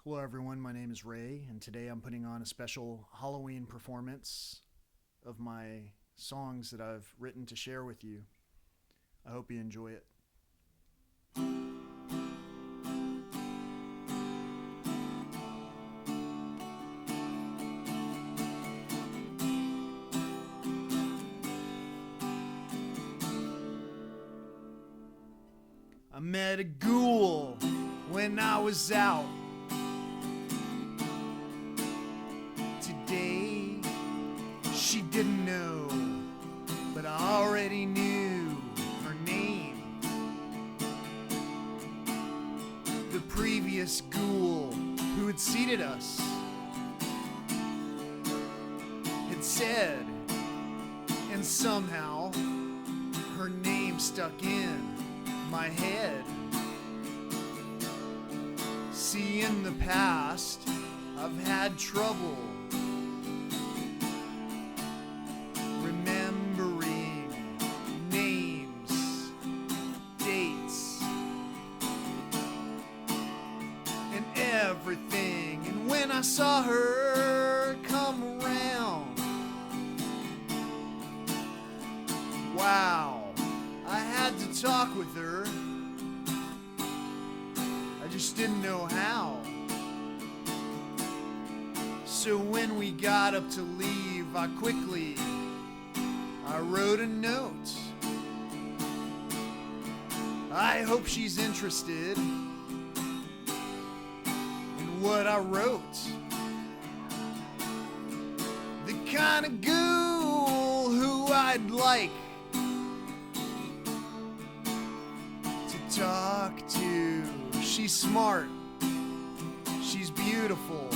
Hello, everyone. My name is Ray, and today I'm putting on a special Halloween performance of my songs that I've written to share with you. I hope you enjoy it. I met a ghoul when I was out. Today, she didn't know, but I already knew her name. The previous ghoul who had seated us had said, and somehow her name stuck in my head. See, in the past, I've had trouble remembering names, dates, and everything. And when I saw her come around, wow, I had to talk with her. I just didn't know how. So when we got up to leave, I wrote a note. I hope she's interested in what I wrote. The kind of ghoul who I'd like to talk to. She's smart. She's beautiful.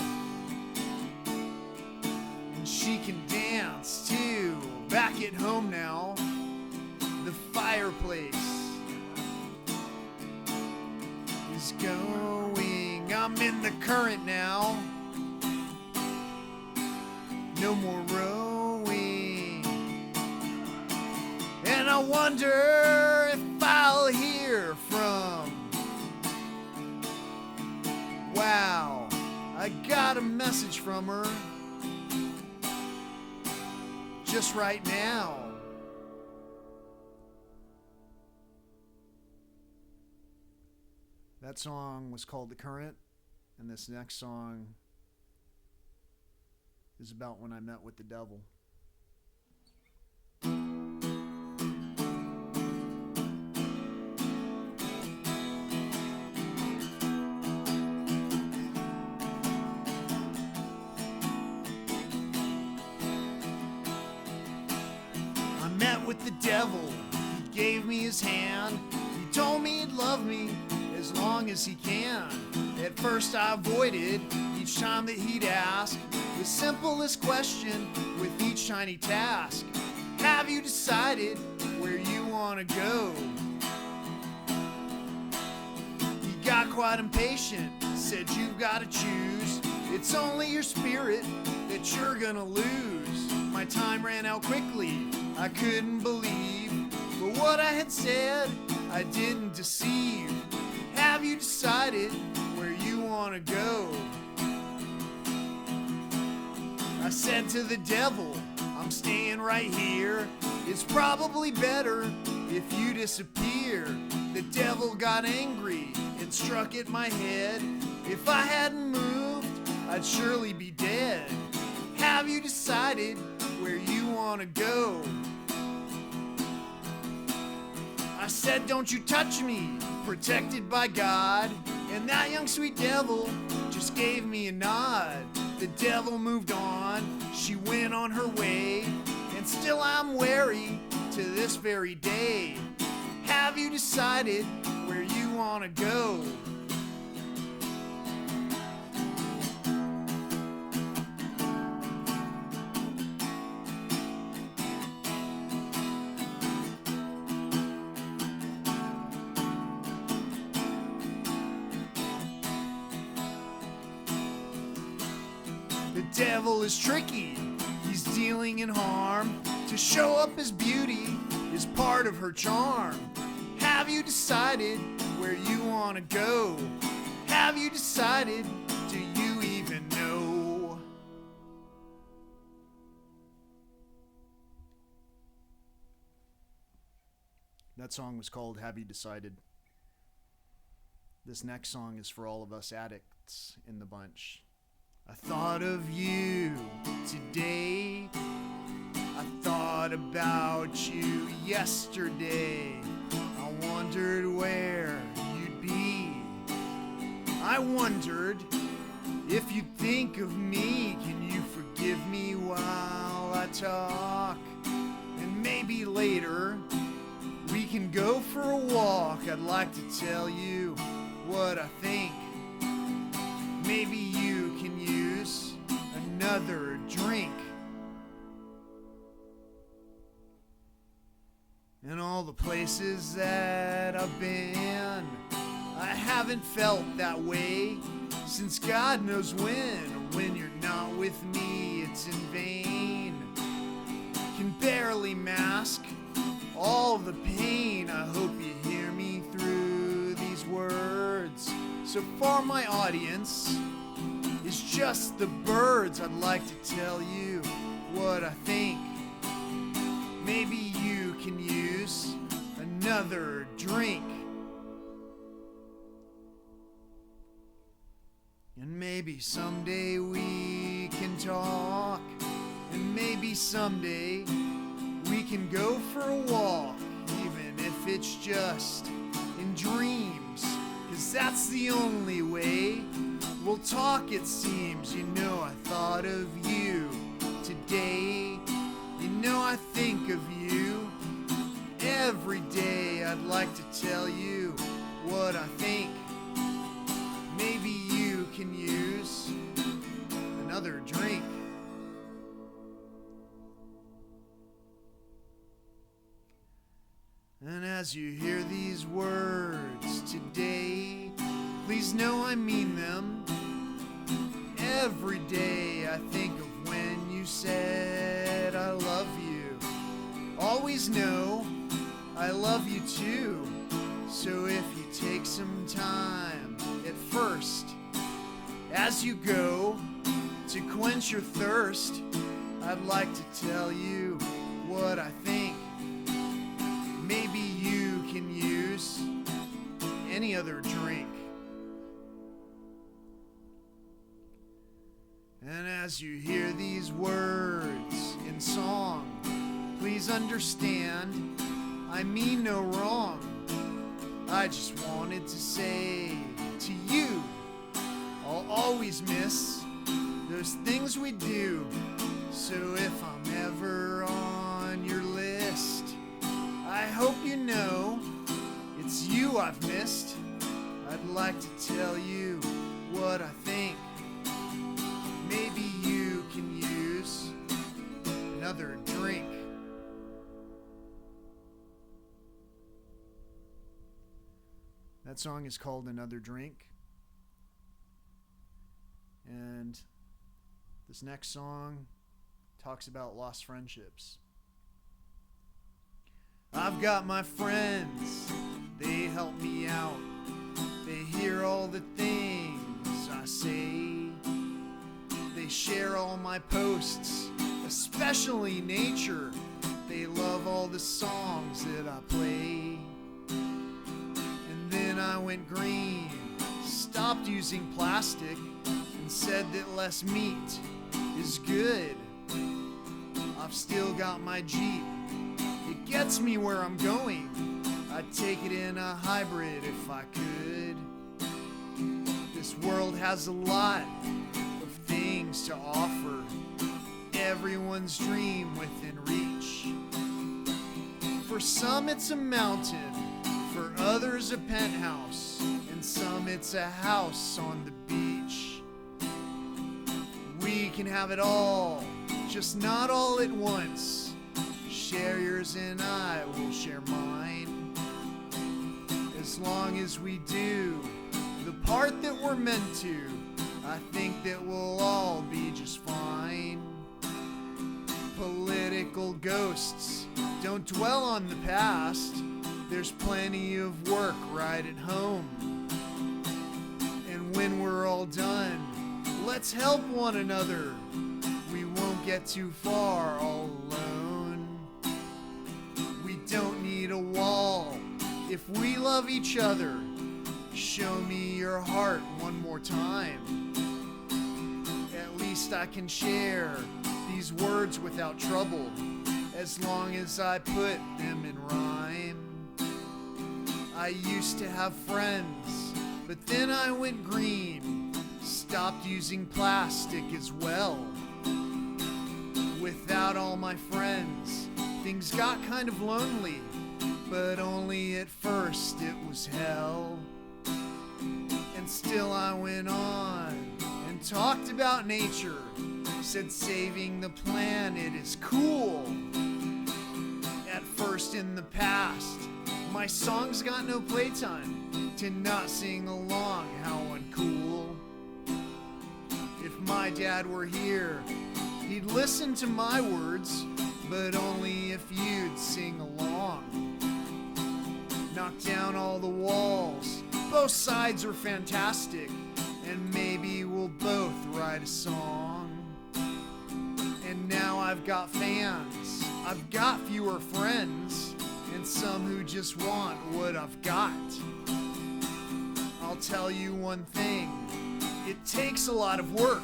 She can dance too. Back at home now, the fireplace is going. I'm in the current now. No more rowing. And I wonder if I'll hear from. Wow, I got a message from her just right now. That song was called The Current, and this next song is about when I met with the devil. With the devil, he gave me his hand. He told me he'd love me as long as he can. At first I avoided each time that he'd ask the simplest question with each tiny task. Have you decided where you want to go? He got quite impatient, said you've got to choose. It's only your spirit that you're gonna lose. My time ran out quickly, I couldn't believe, but what I had said, I didn't deceive. Have you decided where you want to go? I said to the devil, I'm staying right here. It's probably better if you disappear. The devil got angry and struck at my head. If I hadn't moved, I'd surely be dead. Have you decided where you want to go? I said, don't you touch me, protected by God. And that young sweet devil just gave me a nod. The devil moved on, she went on her way, and still I'm wary to this very day. Have you decided where you want to go? The devil is tricky, he's dealing in harm. To show up his beauty is part of her charm. Have you decided where you want to go? have you decided? Do you even know? That song was called Have You Decided? This next song is for all of us addicts in the bunch. I thought of you today. I thought about you yesterday. I wondered where you'd be. I wondered if you'd think of me. Can you forgive me while I talk? And maybe later we can go for a walk. I'd like to tell you what I think. Maybe you can use another drink. In all the places that I've been, I haven't felt that way since God knows when. When you're not with me, it's in vain. Can barely mask all the pain. I hope you hear me through these words. So far my audience is just the birds. I'd like to tell you what I think. Maybe you can use another drink. And maybe someday we can talk. And maybe someday we can go for a walk. Even if it's just in dreams. 'Cause that's the only way we'll talk, it seems. You know I thought of you today. You know I think of you every day. I'd like to tell you what I think. Maybe you can use another drink. And as you hear these words today, please know I mean them. Every day I think of when you said I love you. Always know I love you too. So if you take some time at first, as you go to quench your thirst, I'd like to tell you what I think. Maybe you can use any other drink. And as you hear these words in song, please understand I mean no wrong. I just wanted to say to you, I'll always miss those things we do. So if I'm ever on your list, I hope you know it's you I've missed. I'd like to tell you what I think. Maybe you can use another drink. That song is called Another Drink. And this next song talks about lost friendships. I've got my friends, they help me out. They hear all the things I say. They share all my posts, especially nature. They love all the songs that I play. And then I went green, stopped using plastic, and said that less meat is good. I've still got my Jeep. It gets me where I'm going. I'd take it in a hybrid if I could. This world has a lot of things to offer. Everyone's dream within reach. For some it's a mountain, for others a penthouse, and some it's a house on the beach. We can have it all, just not all at once. Share yours and I will share mine. As long as we do the part that we're meant to, I think that we'll all be just fine. Political ghosts don't dwell on the past. There's plenty of work right at home. And when we're all done, let's help one another. We won't get too far all alone. We don't need a wall if we love each other. Show me your heart one more time. At least I can share these words without trouble, as long as I put them in rhyme. I used to have friends, but then I went green. Stopped using plastic as well. Without all my friends, things got kind of lonely, but only at first it was hell. And still I went on and talked about nature, said saving the planet is cool. At first in the past, my songs got no playtime. To not sing along, how uncool. If my dad were here, he'd listen to my words, but only if you'd sing along. Knock down all the walls, both sides are fantastic, and maybe we'll both write a song. And now I've got fans, I've got fewer friends, and some who just want what I've got. I'll tell you one thing, it takes a lot of work.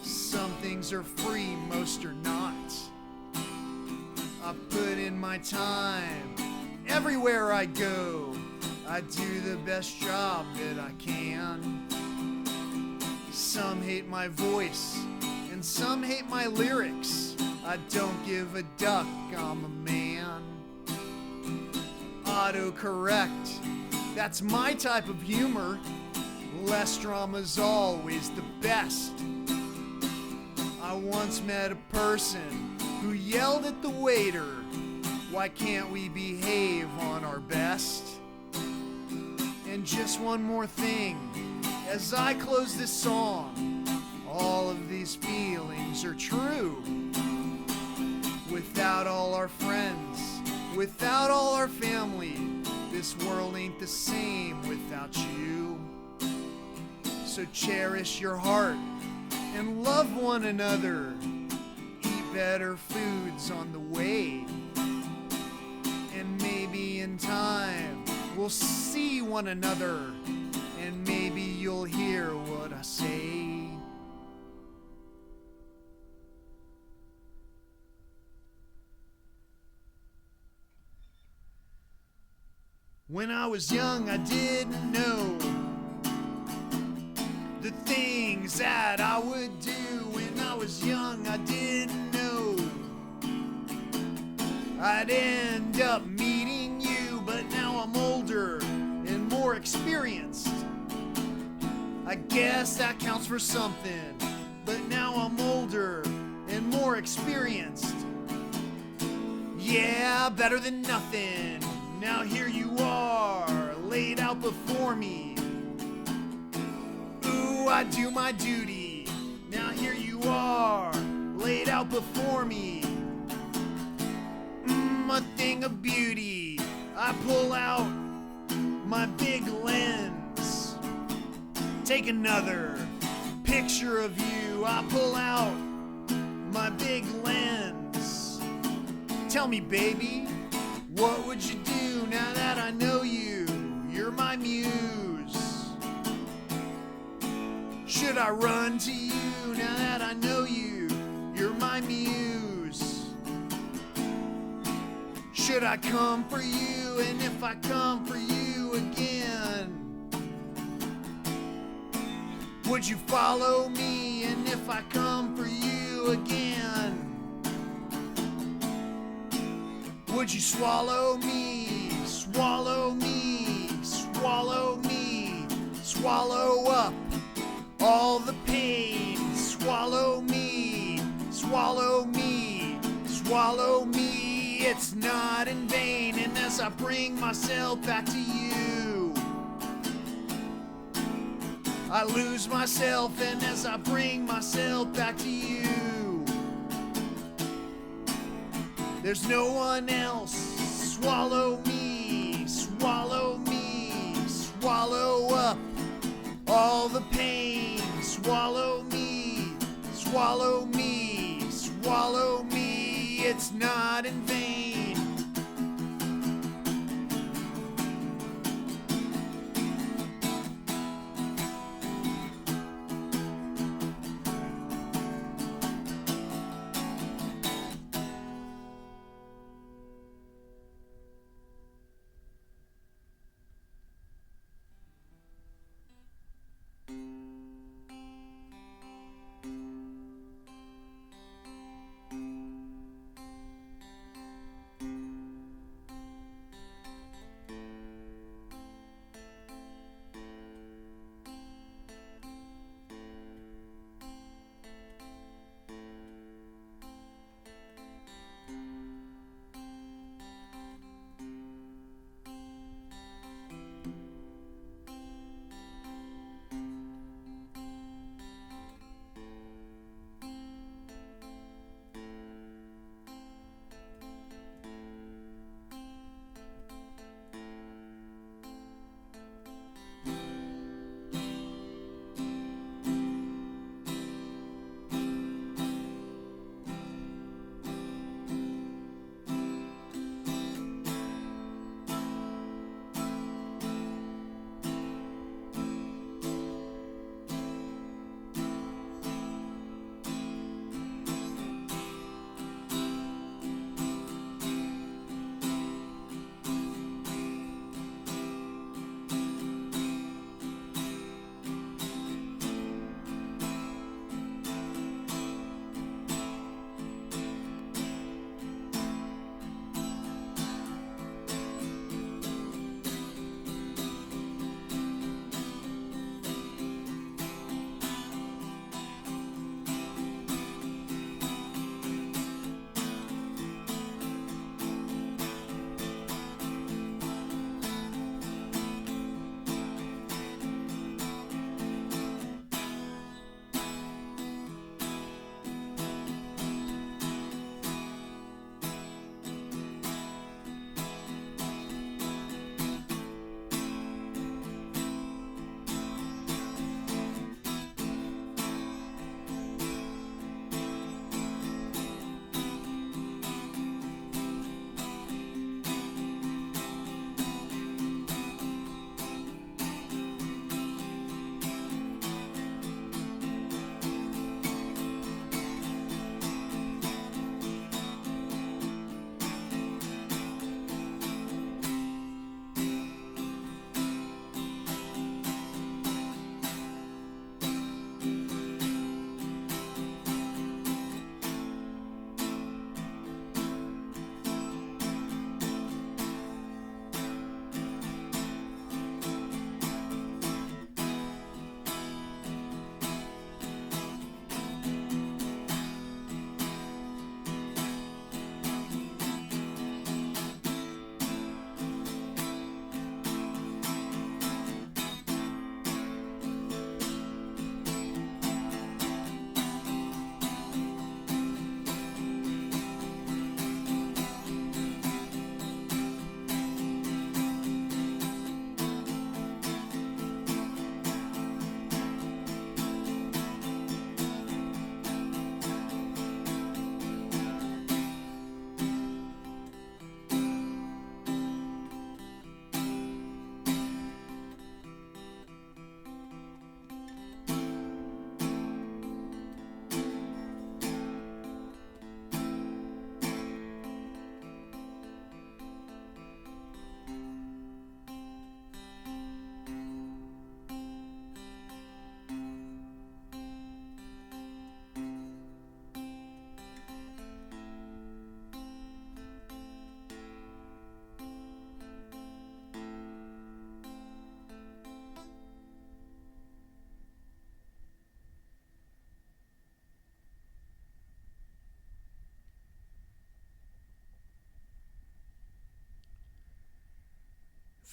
Some things are free, most are not. I put in my time, everywhere I go, I do the best job that I can. Some hate my voice, and some hate my lyrics. I don't give a duck, I'm a man. Autocorrect, that's my type of humor. Less drama's always the best. I once met a person who yelled at the waiter, why can't we behave on our best? And just one more thing, as I close this song, all of these feelings are true. Without all our friends, without all our family, this world ain't the same without you. So cherish your heart and love one another. Eat better foods on the way. And maybe in time we'll see one another, and maybe you'll hear what I say. When I was young, I didn't know the things that I would do. When I was young, I didn't know I'd end up meeting you. But now I'm older and more experienced. I guess that counts for something. But now I'm older and more experienced. Yeah, better than nothing. Now here you are, laid out before me. Ooh, I do my duty. Now here you are, laid out before me. A thing of beauty. I pull out my big lens. Take another picture of you. I pull out my big lens. Tell me, baby, what would you do now that I know you? You're my muse. Should I run to you now that I know you? You're my muse. Should I come for you? And if I come for you again, would you follow me? And if I come for you again, would you swallow me? Swallow me, swallow me, swallow up all the pain. Swallow me, swallow me, swallow me. It's not in vain. And as I bring myself back to you, I lose myself. And as I bring myself back to you, there's no one else. Swallow me, swallow me, swallow up all the pain. Swallow me, swallow me, swallow me. It's not in vain.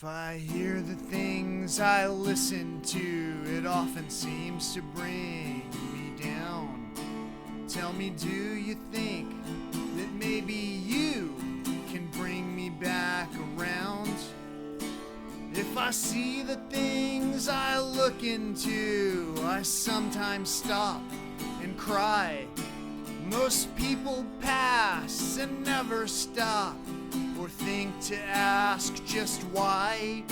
If I hear the things I listen to, it often seems to bring me down. Tell me, do you think that maybe you can bring me back around? If I I see the things I look into, I sometimes stop and cry. Most people pass and never stop or think to ask just why.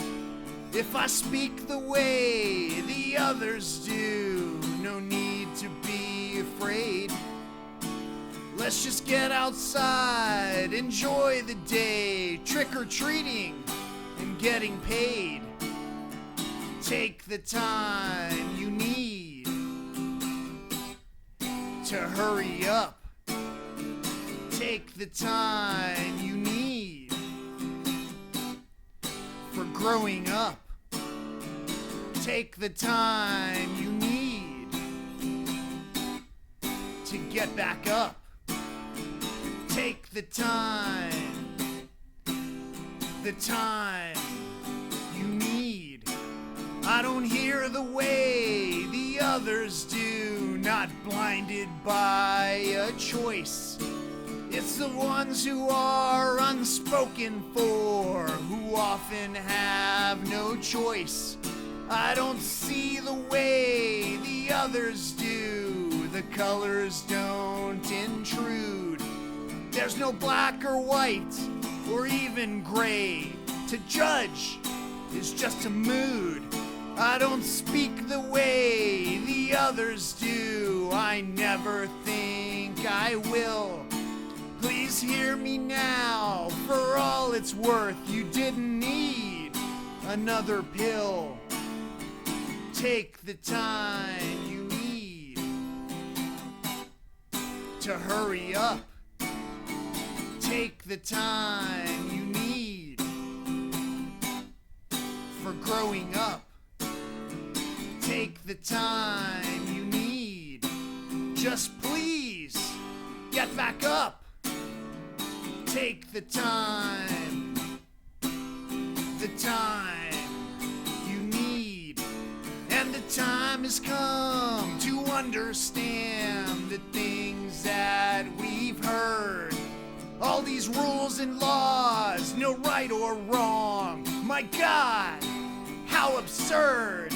If I speak the way the others do, no need to be afraid. Let's just get outside, enjoy the day, trick-or-treating and getting paid. Take the time you need to hurry up. Take the time you need for growing up. Take the time you need to get back up. Take the time you need. I don't hear the way the others do, not blinded by a choice. It's the ones who are unspoken for, who often have no choice. I don't see the way the others do, the colors don't intrude. There's no black or white or even gray. To judge is just a mood. I don't speak the way the others do, I never think I will. Please hear me now, for all it's worth, you didn't need another pill. Take the time you need to hurry up. Take the time you need for growing up. Take the time you need. Just please get back up. Take the time you need. And the time has come to understand the things that we've heard. All these rules and laws, no right or wrong. My God, how absurd.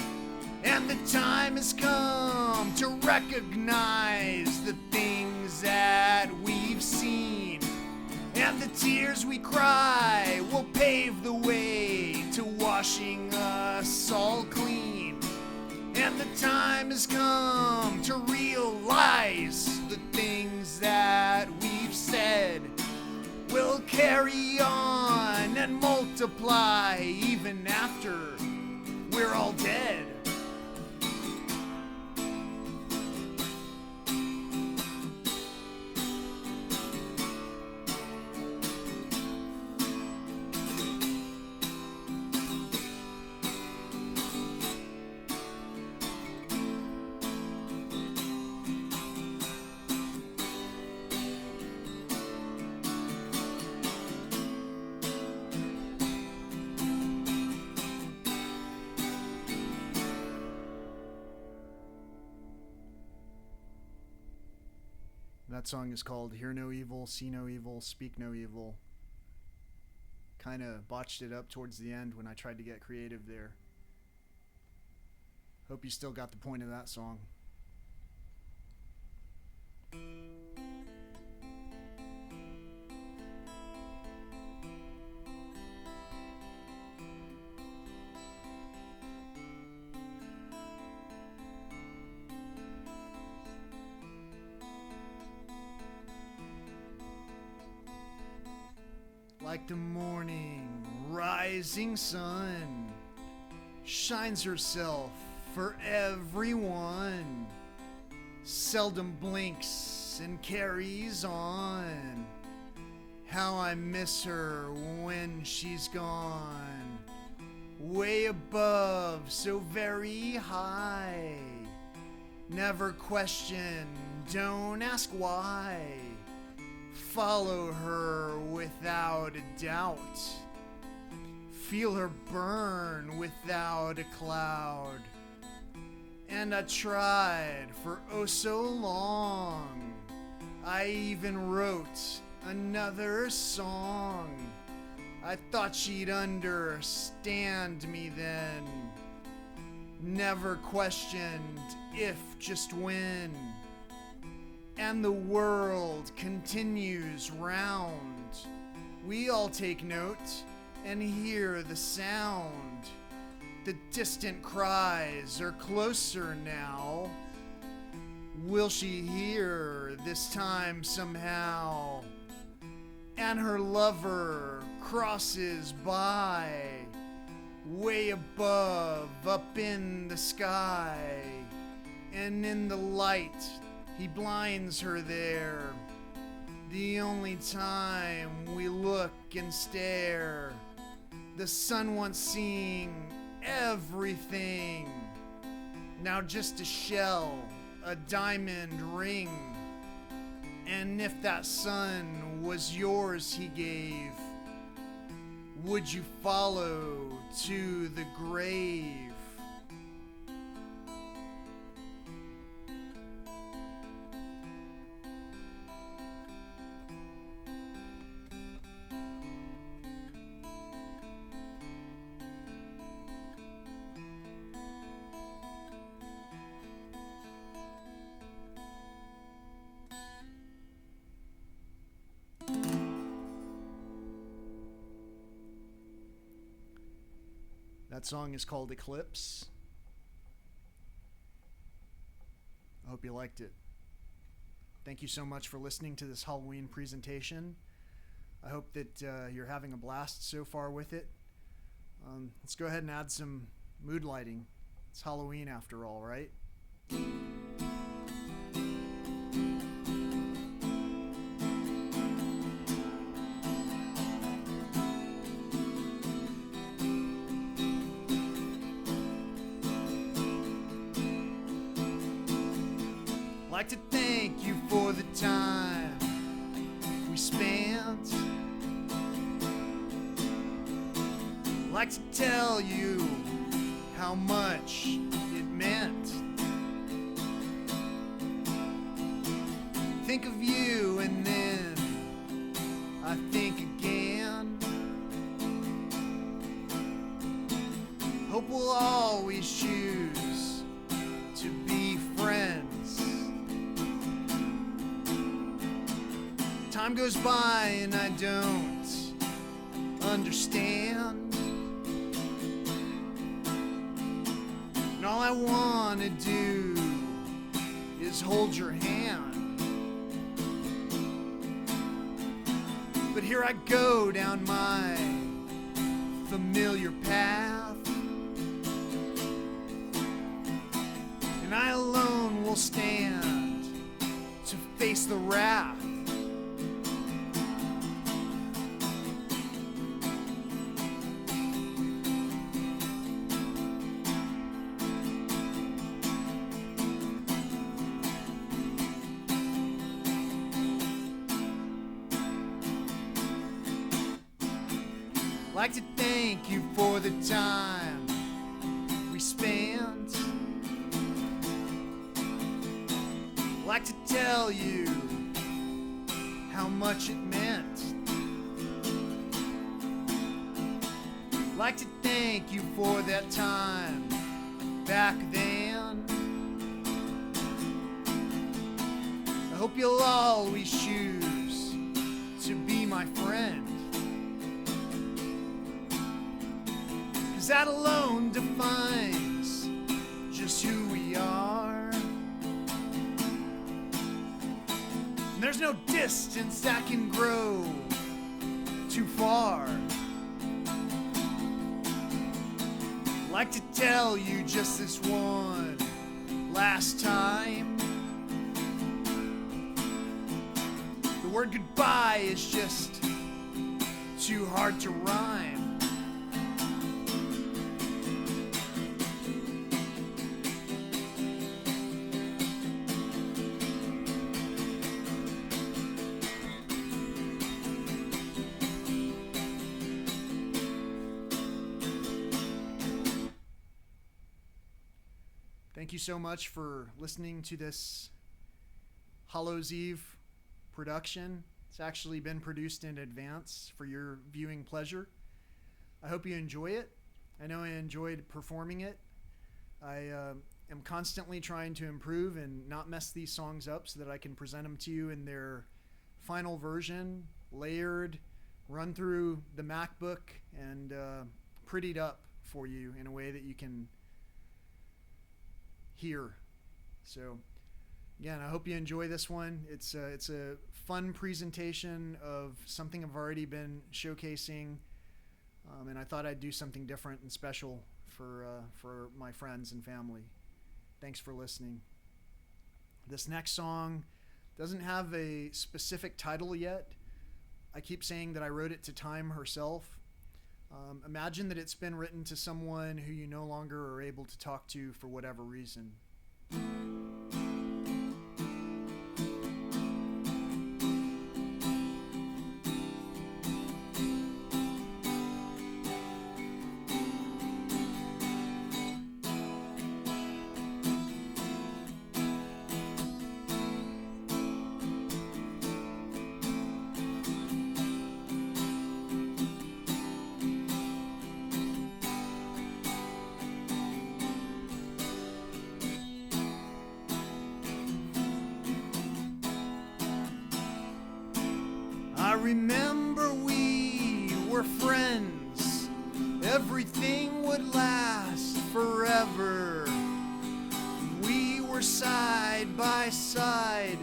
And the time has come to recognize the things that we've seen. And the tears we cry will pave the way to washing us all clean. And the time has come to realize the things that we've said will carry on and multiply even after we're all dead. That song is called Hear No Evil, See No Evil, Speak No Evil. Kind of botched it up towards the end when I tried to get creative there. Hope you still got the point of that song. Like the morning rising sun shines herself for everyone, seldom blinks and carries on. How I miss her when she's gone, way above, so very high. Never question, don't ask why. Follow her without a doubt. Feel her burn without a cloud. And I tried for oh so long. I even wrote another song. I thought she'd understand me then. Never questioned if, just when. And the world continues round. We all take note and hear the sound. The distant cries are closer now. Will she hear this time somehow? And her lover crosses by, way above, up in the sky. And in the light, he blinds her there. The only time we look and stare. The sun once seeing everything, now just a shell, a diamond ring. And if that sun was yours he gave, would you follow to the grave? That song is called Eclipse. I hope you liked it. Thank you so much for listening to this Halloween presentation. I hope that you're having a blast so far with it. Let's go ahead and add some mood lighting. It's Halloween after all, right? Like to thank you for the time we spent. Like to tell you how much it meant. Think of you and then I think again. Hope we'll always choose to be friends. Time goes by and I don't understand. And all I wanna do is hold your hand. But here I go down my familiar path, and I alone will stand to face the wrath. Like to thank you for the time we spent. Like to tell you how much it meant. Like to thank you for that time back then. I hope you'll always choose to be my friend. 'Cause that alone defines just who we are. And there's no distance that can grow too far. Like to tell you just this one last time. The word goodbye is just too hard to rhyme. Thank you so much for listening to this Hallows Eve production. It's actually been produced in advance for your viewing pleasure. I hope you enjoy it. I know I enjoyed performing it. I am constantly trying to improve and not mess these songs up so that I can present them to you in their final version, layered, run through the MacBook, and prettied up for you in a way that you can hear. So again, I hope you enjoy this one. It's a fun presentation of something I've already been showcasing, and I thought I'd do something different and special for my friends and family. Thanks for listening. This next song doesn't have a specific title yet. I keep saying that I wrote it to Time herself. Imagine that it's been written to someone who you no longer are able to talk to for whatever reason. I remember we were friends. Everything would last forever. We were side by side.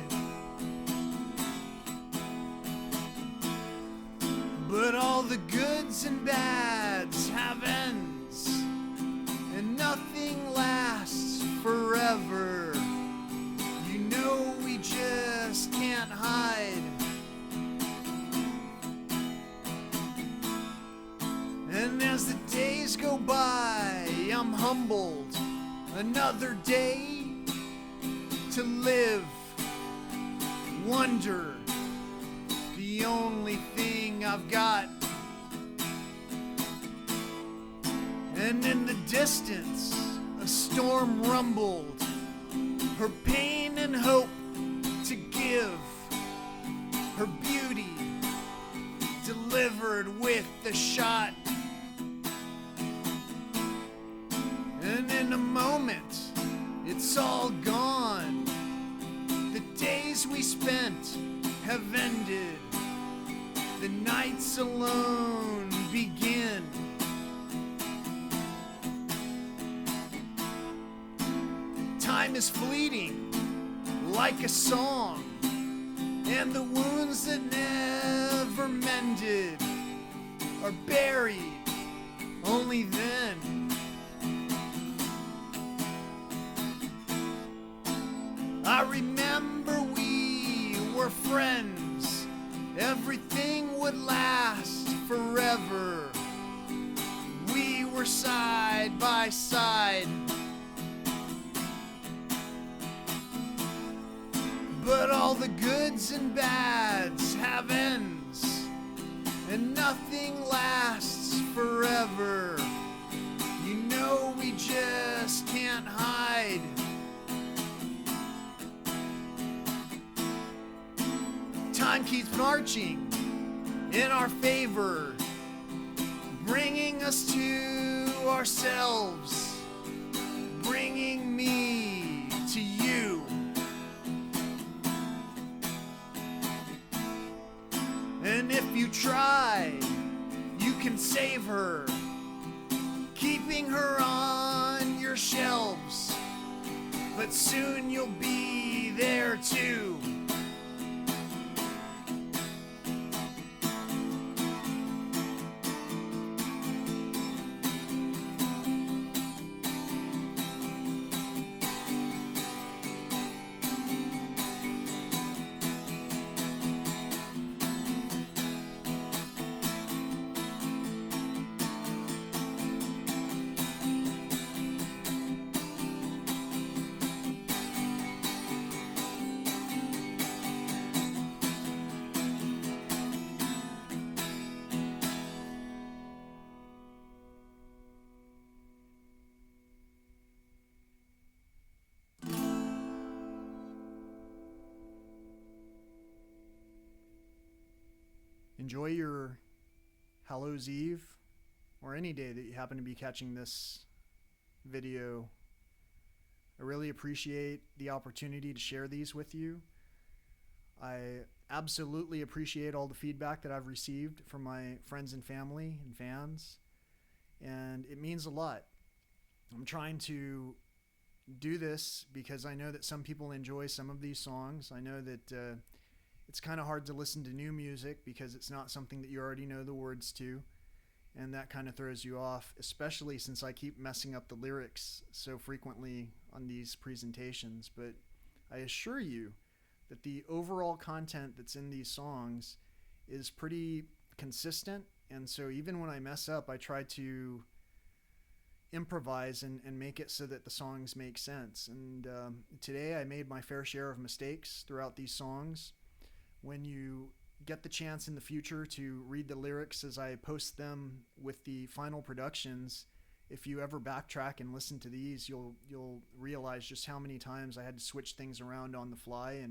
But all the goods and bads have ends, and nothing lasts forever. You know we just can't hide. And as the days go by, I'm humbled. Another day to live. Wonder, the only thing I've got. And in the distance, a storm rumbled. Her pain and hope to give. Her beauty delivered with a shot. And in a moment, it's all gone. The days we spent have ended. The nights alone begin. Time is fleeting like a song, and the wounds that never mended are buried only then. I remember we were friends. Everything would last forever. We were side by side. But all the goods and bads have ends, and nothing lasts forever. You know we just can't hide. Time keeps marching in our favor, bringing us to ourselves, bringing me to you. And if you try, you can save her, keeping her on your shelves, but soon you'll be there too. enjoy your Hallows Eve or any day that you happen to be catching this video. I really appreciate the opportunity to share these with you. I absolutely appreciate all the feedback that I've received from my friends and family and fans, and it means a lot. I'm trying to do this because I know that some people enjoy some of these songs. I know that it's kind of hard to listen to new music because it's not something that you already know the words to, and that kind of throws you off, especially since I keep messing up the lyrics so frequently on these presentations. But I assure you that the overall content that's in these songs is pretty consistent, and so even when I mess up, I try to improvise and make it so that the songs make sense. And today I made my fair share of mistakes throughout these songs. When you get the chance in the future to read the lyrics as I post them with the final productions, if you ever backtrack and listen to these, you'll realize just how many times I had to switch things around on the fly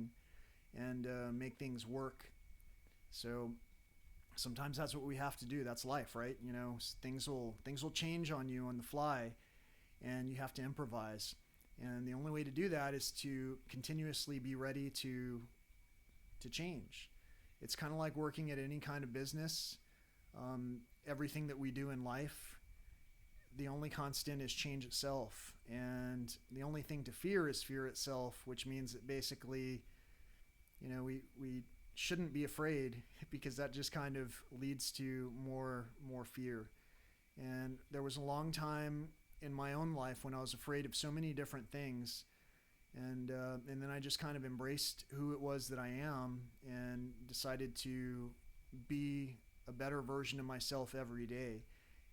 and make things work. So sometimes that's what we have to do. That's life, right? You know, things will change on you on the fly, and you have to improvise. And the only way to do that is to continuously be ready to change. It's kind of like working at any kind of business. Everything that we do in life, the only constant is change itself, and the only thing to fear is fear itself, which means that basically, you know, we shouldn't be afraid, because that just kind of leads to more fear. And there was a long time in my own life when I was afraid of so many different things, and then I just kind of embraced who it was that I am and decided to be a better version of myself every day.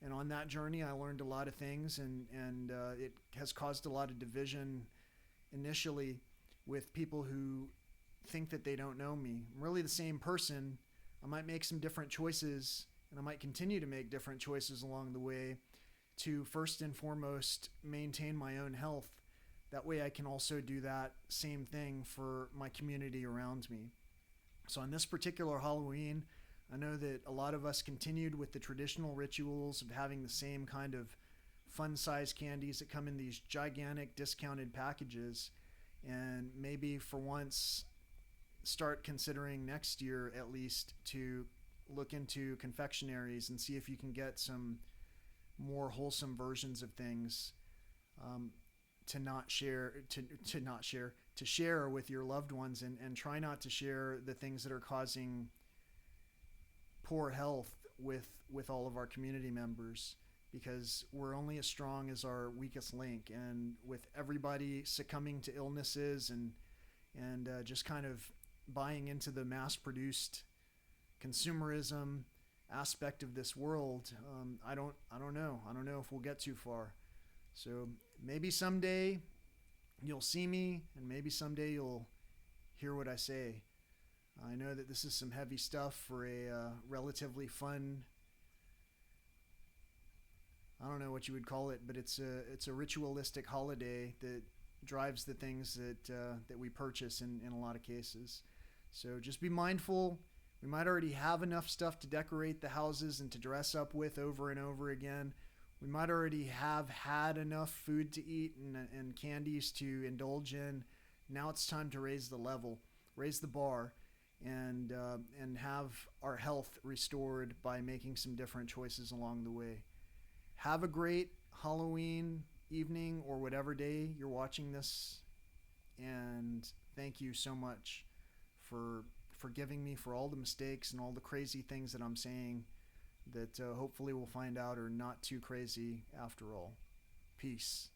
And on that journey, I learned a lot of things, and it has caused a lot of division initially with people who think that they don't know me. I'm really the same person. I might make some different choices, and I might continue to make different choices along the way to first and foremost maintain my own health. That way I can also do that same thing for my community around me. So on this particular Halloween, I know that a lot of us continued with the traditional rituals of having the same kind of fun-sized candies that come in these gigantic discounted packages, and maybe for once start considering next year at least to look into confectionaries and see if you can get some more wholesome versions of things to share with your loved ones, and try not to share the things that are causing poor health with all of our community members, because we're only as strong as our weakest link. And with everybody succumbing to illnesses and just kind of buying into the mass-produced consumerism aspect of this world, I don't know if we'll get too far. So maybe someday you'll see me, and maybe someday you'll hear what I say. I know that this is some heavy stuff for a relatively fun, I don't know what you would call it, but it's a ritualistic holiday that drives the things that we purchase in a lot of cases. So just be mindful. We might already have enough stuff to decorate the houses and to dress up with over and over again. We might already have had enough food to eat and candies to indulge in. Now it's time to raise the level, raise the bar, and have our health restored by making some different choices along the way. Have a great Halloween evening or whatever day you're watching this, and thank you so much for forgiving me for all the mistakes and all the crazy things that I'm saying that hopefully we'll find out are not too crazy after all. Peace.